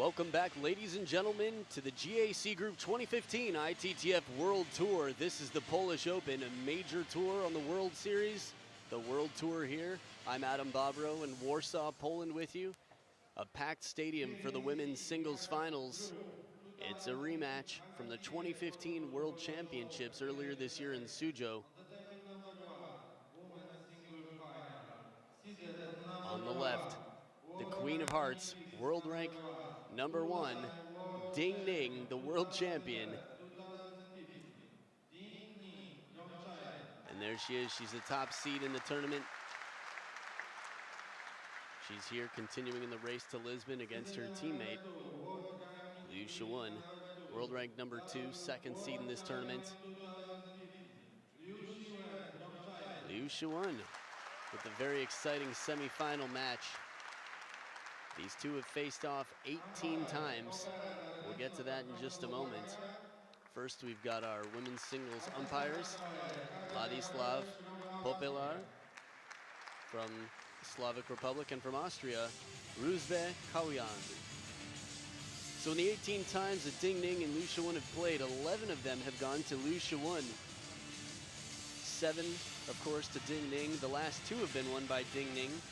Welcome back, ladies and gentlemen, to the GAC Group 2015 ITTF World Tour. This is the Polish Open, a major tour on the World Series, the World Tour here. I'm Adam Bobrow in Warsaw, Poland with you. A packed stadium for the women's singles finals. It's a rematch from the 2015 World Championships earlier this year in Suzhou. On the left, the Queen of Hearts, world rank #1, Ning, the world champion. And there she is, she's the top seed in the tournament. She's here continuing in the race to Lisbon against her teammate, LIU Shiwen, world rank #2, second seed in this tournament. LIU Shiwen with a very exciting semifinal match. These two have faced off 18 times. We'll get to that in just a moment. First, we've got our women's singles umpires, Ladislav Popelar from the Slavic Republic, and from Austria, Ruzve Kawiand. So in the 18 times that Ning and LIU Shiwen have played, 11 of them have gone to LIU Shiwen. 7, of course, to Ning. The last 2 have been won by Ning.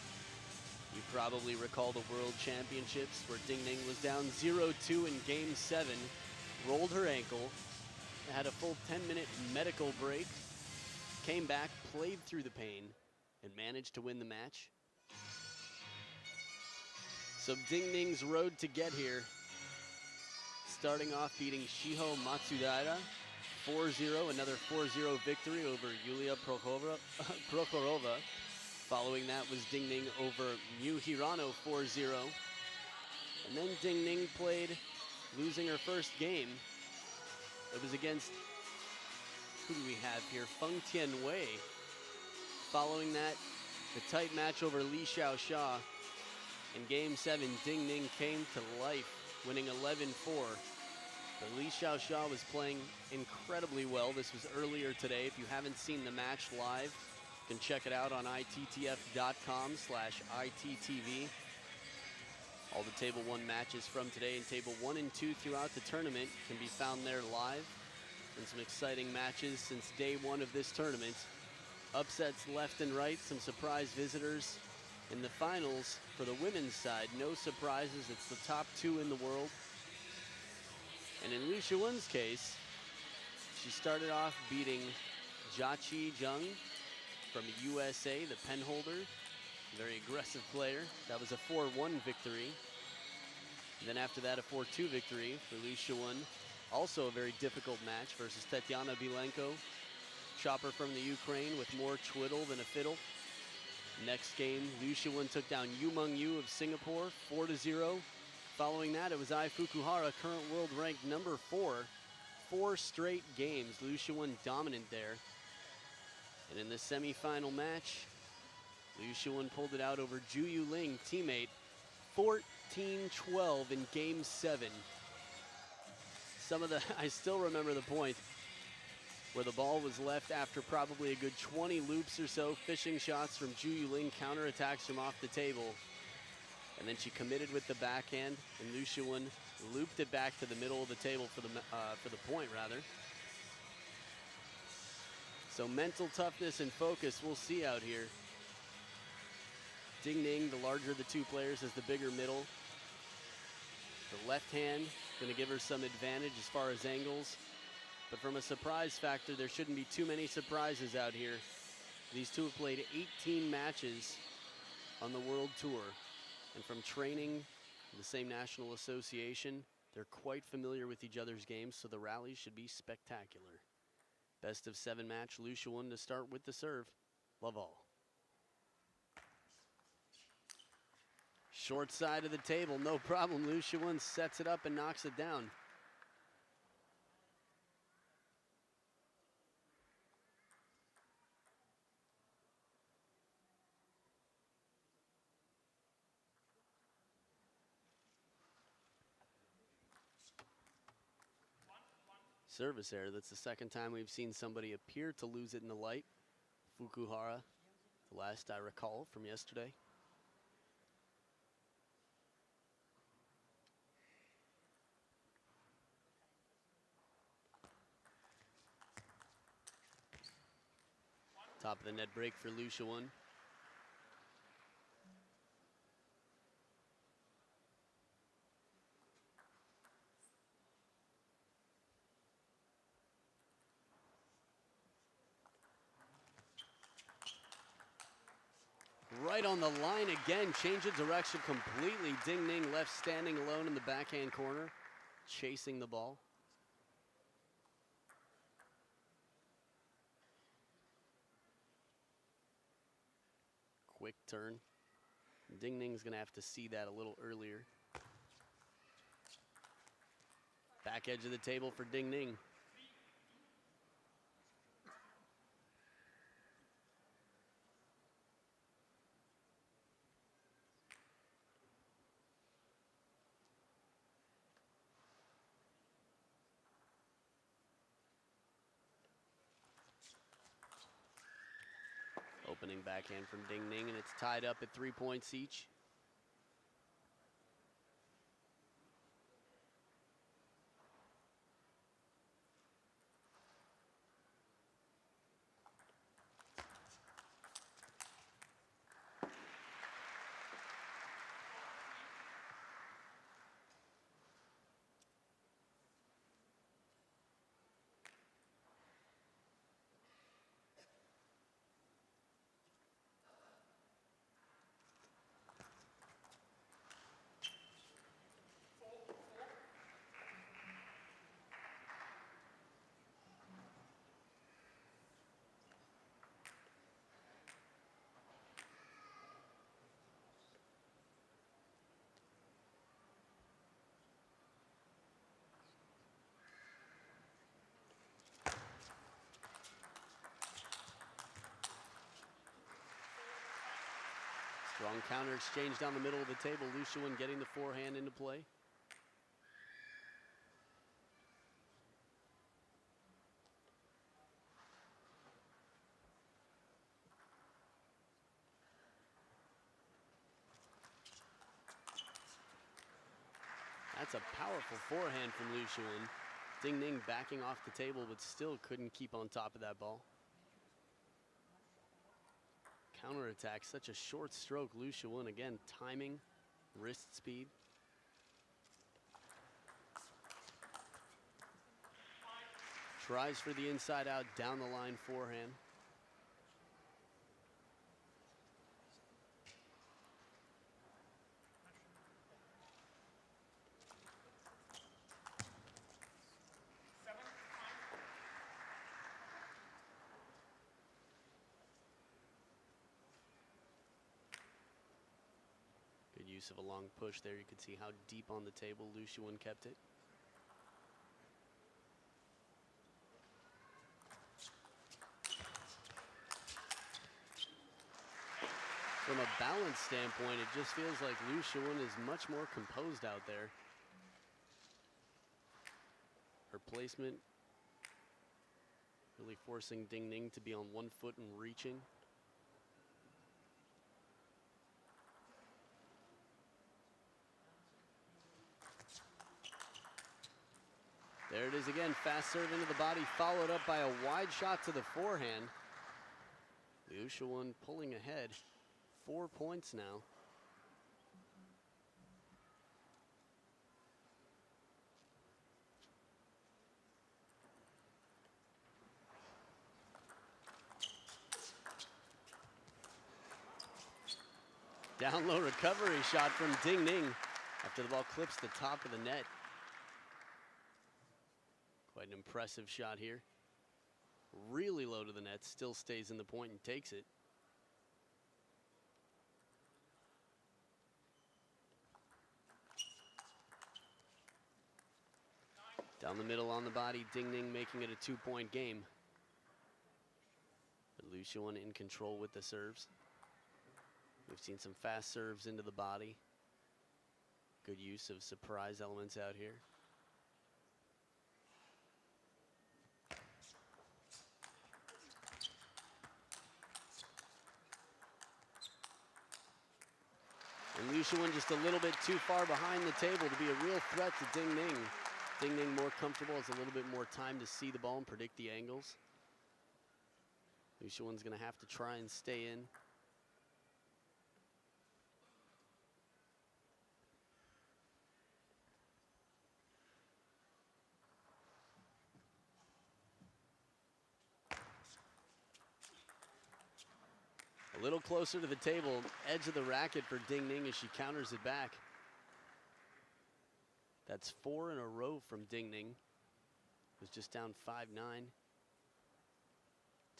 You probably recall the World Championships where Ning was down 0-2 in Game 7, rolled her ankle, had a full 10-minute medical break, came back, played through the pain, and managed to win the match. So Ning's road to get here, starting off beating Shiho Matsudaira 4-0, another 4-0 victory over Yulia Prokhorova. Following that was Ning over Miu Hirano 4-0. And then Ning played, losing her first game. It was against, who do we have here? Feng Tianwei. Following that, the tight match over Li Xiaoxia. In Game 7, Ning came to life, winning 11-4. But Li Xiaoxia was playing incredibly well. This was earlier today. If you haven't seen the match live, you can check it out on ITTF.com/ITTV. All the Table 1 matches from today and Table 1 and 2 throughout the tournament can be found there live. And some exciting matches since day 1 of this tournament. Upsets left and right, some surprise visitors. In the finals, for the women's side, no surprises. It's the top 2 in the world. And in LIU Shiwen's case, she started off beating Jiaqi Zheng from USA, the penholder. Very aggressive player. That was a 4-1 victory. And then after that, a 4-2 victory for LIU Shiwen. Also a very difficult match versus Tetiana Bilenko. Chopper from the Ukraine with more twiddle than a fiddle. Next game, LIU Shiwen took down Yu Meng Yu of Singapore, 4-0. Following that, it was Ai Fukuhara, current world ranked #4. 4 straight games, LIU Shiwen dominant there. And in the semifinal match, LIU Shiwen pulled it out over Ju Yuling, teammate, 14-12 in Game 7. I still remember the point where the ball was left after probably a good 20 loops or so, fishing shots from Ju Yuling, counterattacks from off the table. And then she committed with the backhand, and LIU Shiwen looped it back to the middle of the table for the point, rather. So mental toughness and focus we'll see out here. Ning, the larger of the 2 players, has the bigger middle. The left hand going to give her some advantage as far as angles. But from a surprise factor, there shouldn't be too many surprises out here. These 2 have played 18 matches on the World Tour. And from training in the same national association, they're quite familiar with each other's games, so the rallies should be spectacular. Best of 7 match, LIU Shiwen to start with the serve. Love all. Short side of the table, no problem. LIU Shiwen sets it up and knocks it down. Service error. That's the second time we've seen somebody appear to lose it in the light. Fukuhara, the last I recall from yesterday. Top of the net break for Liu Shiwen. Right on the line again, change of direction completely. Ding Ning left standing alone in the backhand corner, chasing the ball. Quick turn. Ding Ning's gonna have to see that a little earlier. Back edge of the table for Ding Ning. Opening backhand from Ding Ning, and it's tied up at 3 points each. Strong counter exchange down the middle of the table. Liu Shiwen getting the forehand into play. That's a powerful forehand from Liu Shiwen. Ding Ning backing off the table, but still couldn't keep on top of that ball. Counterattack, such a short stroke. Liu Shiwen again, timing, wrist speed. Tries for the inside out, down the line forehand. Good use of a long push there. You could see how deep on the table Liu Shiwen kept it. From a balance standpoint, it just feels like Liu Shiwen is much more composed out there. Her placement really forcing Ding Ning to be on 1 foot and reaching. There it is again, fast serve into the body, followed up by a wide shot to the forehand. Liu Shiwen pulling ahead, 4 points now. Down low recovery shot from Ding Ning after the ball clips the top of the net. Quite an impressive shot here. Really low to the net, still stays in the point and takes it. Down the middle on the body, Ding Ning making it a 2-point game. But Liu Shiwen in control with the serves. We've seen some fast serves into the body. Good use of surprise elements out here. And Liu Shiwen just a little bit too far behind the table to be a real threat to Ding Ning. Ding Ning more comfortable, has a little bit more time to see the ball and predict the angles. Shiwen's going to have to try and stay in. A little closer to the table, edge of the racket for Ning as she counters it back. That's 4 in a row from Ning. Was just down 5-9.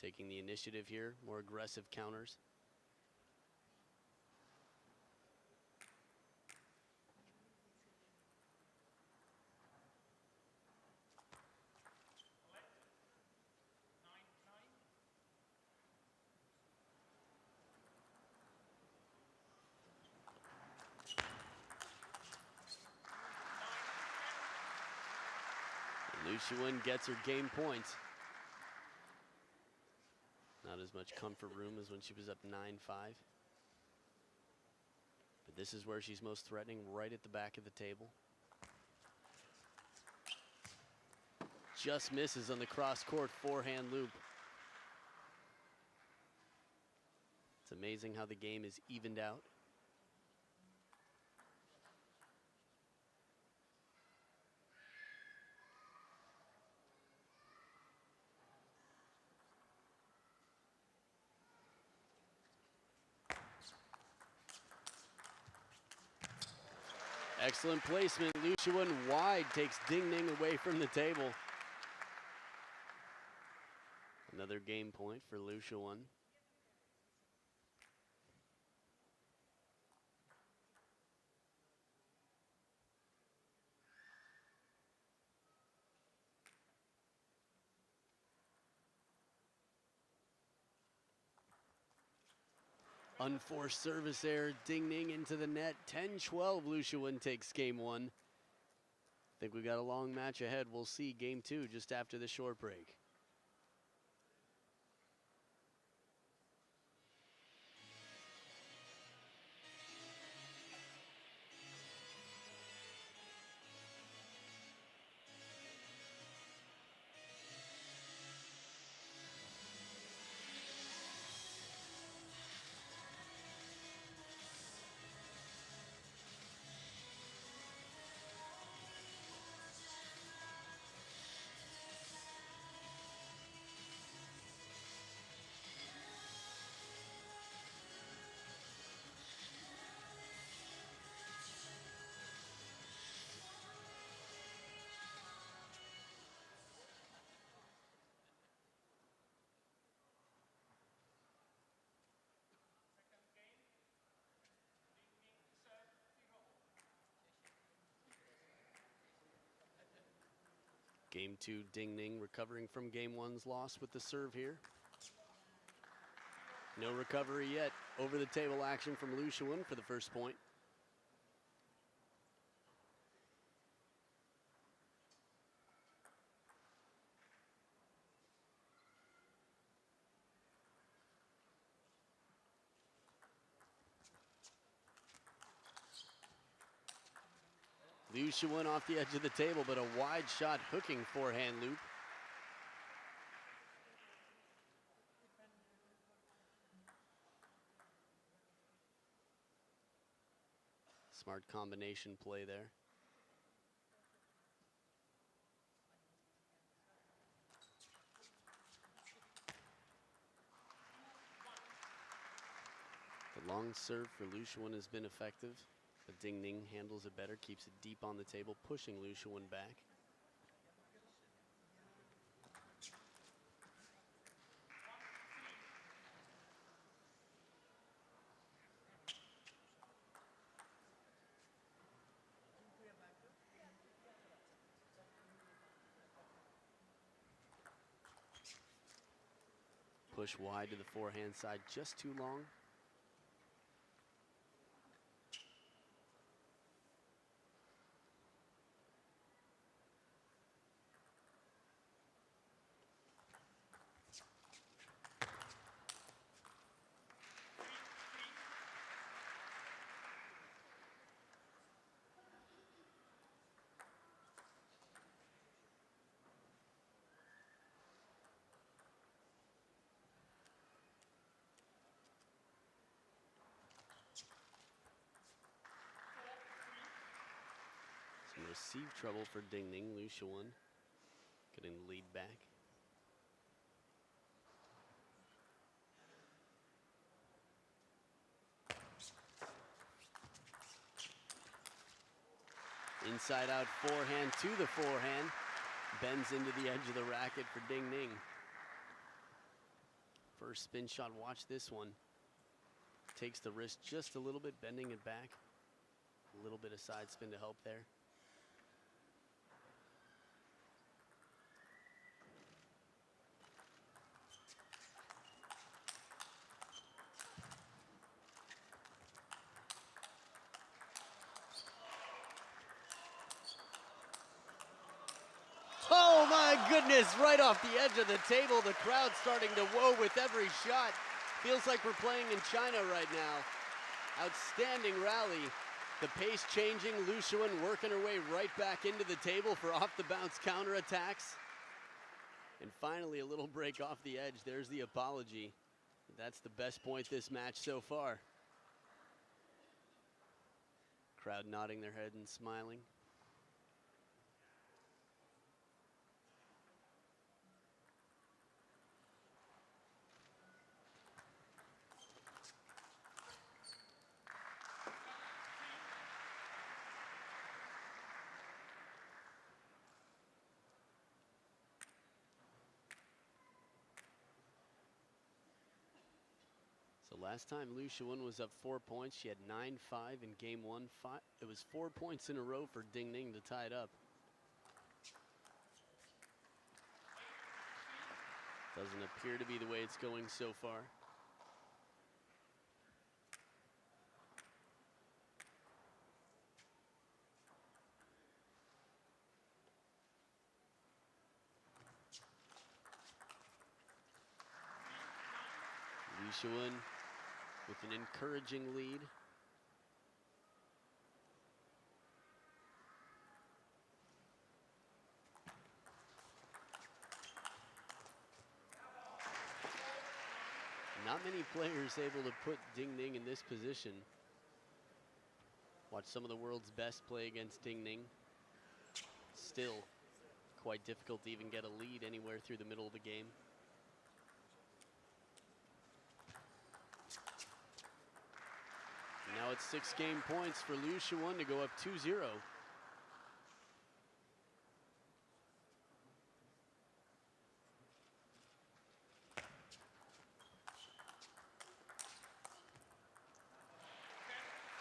Taking the initiative here, more aggressive counters. Shiwen gets her game point. Not as much comfort room as when she was up 9-5. But this is where she's most threatening, right at the back of the table. Just misses on the cross-court forehand loop. It's amazing how the game is evened out. Excellent placement. Shiwen wide takes Ning away from the table. Another game point for Shiwen. Unforced service error, Ning into the net. 10-12, Shiwen takes game one. Think we got a long match ahead. We'll see game two just after the short break. Game two, Ning recovering from game one's loss with the serve here. No recovery yet. Over the table action from Shiwen for the first point. Shiwen off the edge of the table, but a wide shot hooking forehand loop. Smart combination play there. The long serve for Shiwen has been effective. But Ning handles it better, keeps it deep on the table, pushing Shiwen back. Push wide to the forehand side, just too long. Receive trouble for Ning. Liu Shiwen getting the lead back. Inside out forehand to the forehand. Bends into the edge of the racket for Ning. First spin shot, watch this one. Takes the wrist just a little bit, bending it back. A little bit of side spin to help there. Oh my goodness, right off the edge of the table. The crowd starting to whoa with every shot. Feels like we're playing in China right now. Outstanding rally. The pace changing, Liu Shiwen working her way right back into the table for off the bounce counterattacks. And finally a little break off the edge. There's the apology. That's the best point this match so far. Crowd nodding their head and smiling. So last time Liu Shiwen was up 4 points, she had 9-5 in game one. It was 4 points in a row for Ning to tie it up. Doesn't appear to be the way it's going so far. Liu Shiwen with an encouraging lead. Not many players able to put Ning in this position. Watch some of the world's best play against Ning. Still quite difficult to even get a lead anywhere through the middle of the game. Now it's 6 game points for Liu Shiwen to go up 2-0.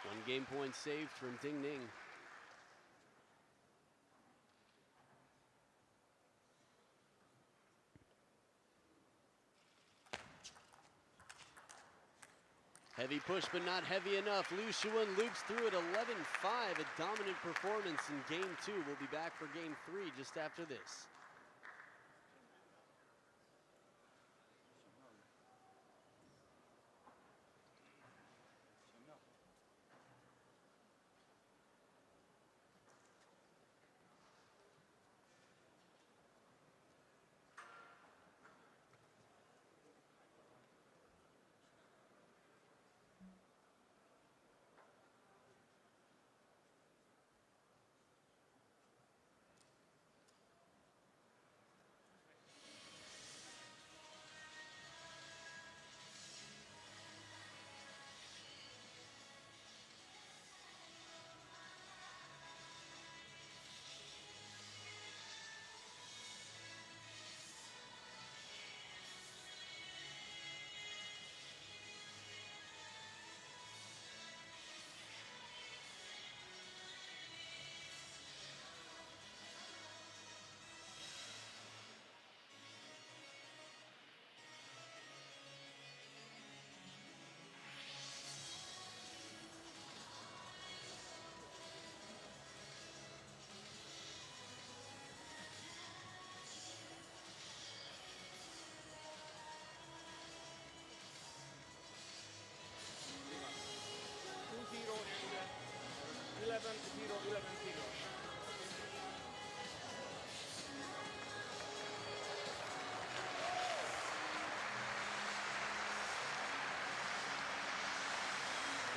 One game point saved from Ning. Heavy push, but not heavy enough. Liu Shiwen loops through it 11-5, a dominant performance in game 2. We'll be back for game 3 just after this.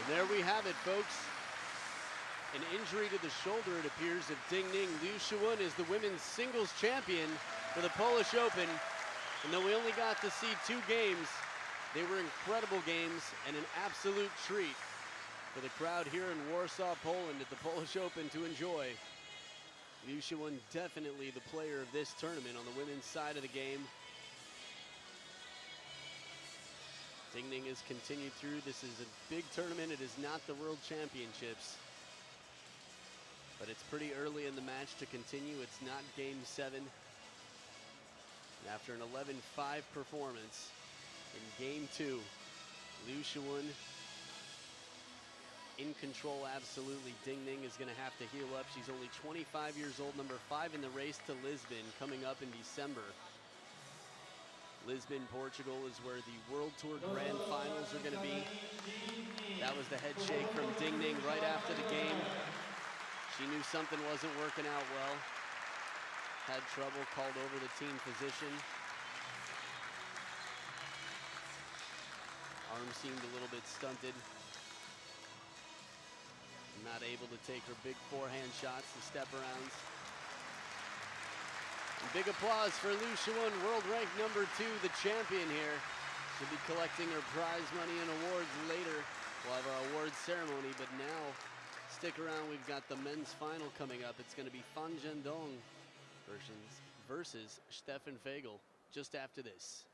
And there we have it, folks. an injury to the shoulder, it appears, of Ding Ning. Liu Shiwen is the women's singles champion for the Polish Open. And though we only got to see 2 games, they were incredible games and an absolute treat for the crowd here in Warsaw, Poland at the Polish Open to enjoy. Liu Shiwen definitely the player of this tournament on the women's side of the game. Ding Ning has continued through. This is a big tournament. It is not the World Championships. But it's pretty early in the match to continue. It's not game 7. And after an 11-5 performance in game 2, Liu Shiwen in control absolutely. Ding Ning is gonna have to heal up. She's only 25 years old, number 5 in the race to Lisbon coming up in December. Lisbon, Portugal is where the World Tour Grand Finals are gonna be. That was the head shake from Ding Ning right after the game. She knew something wasn't working out well. Had trouble, called over the team physician. Arm seemed a little bit stunted. Not able to take her big forehand shots, the step arounds. And big applause for Liu Shiwen, world ranked number 2, the champion here. She'll be collecting her prize money and awards later. We'll have our awards ceremony, but now, stick around, we've got the men's final coming up. It's gonna be Fan Zhendong versus Stefan Fagel just after this.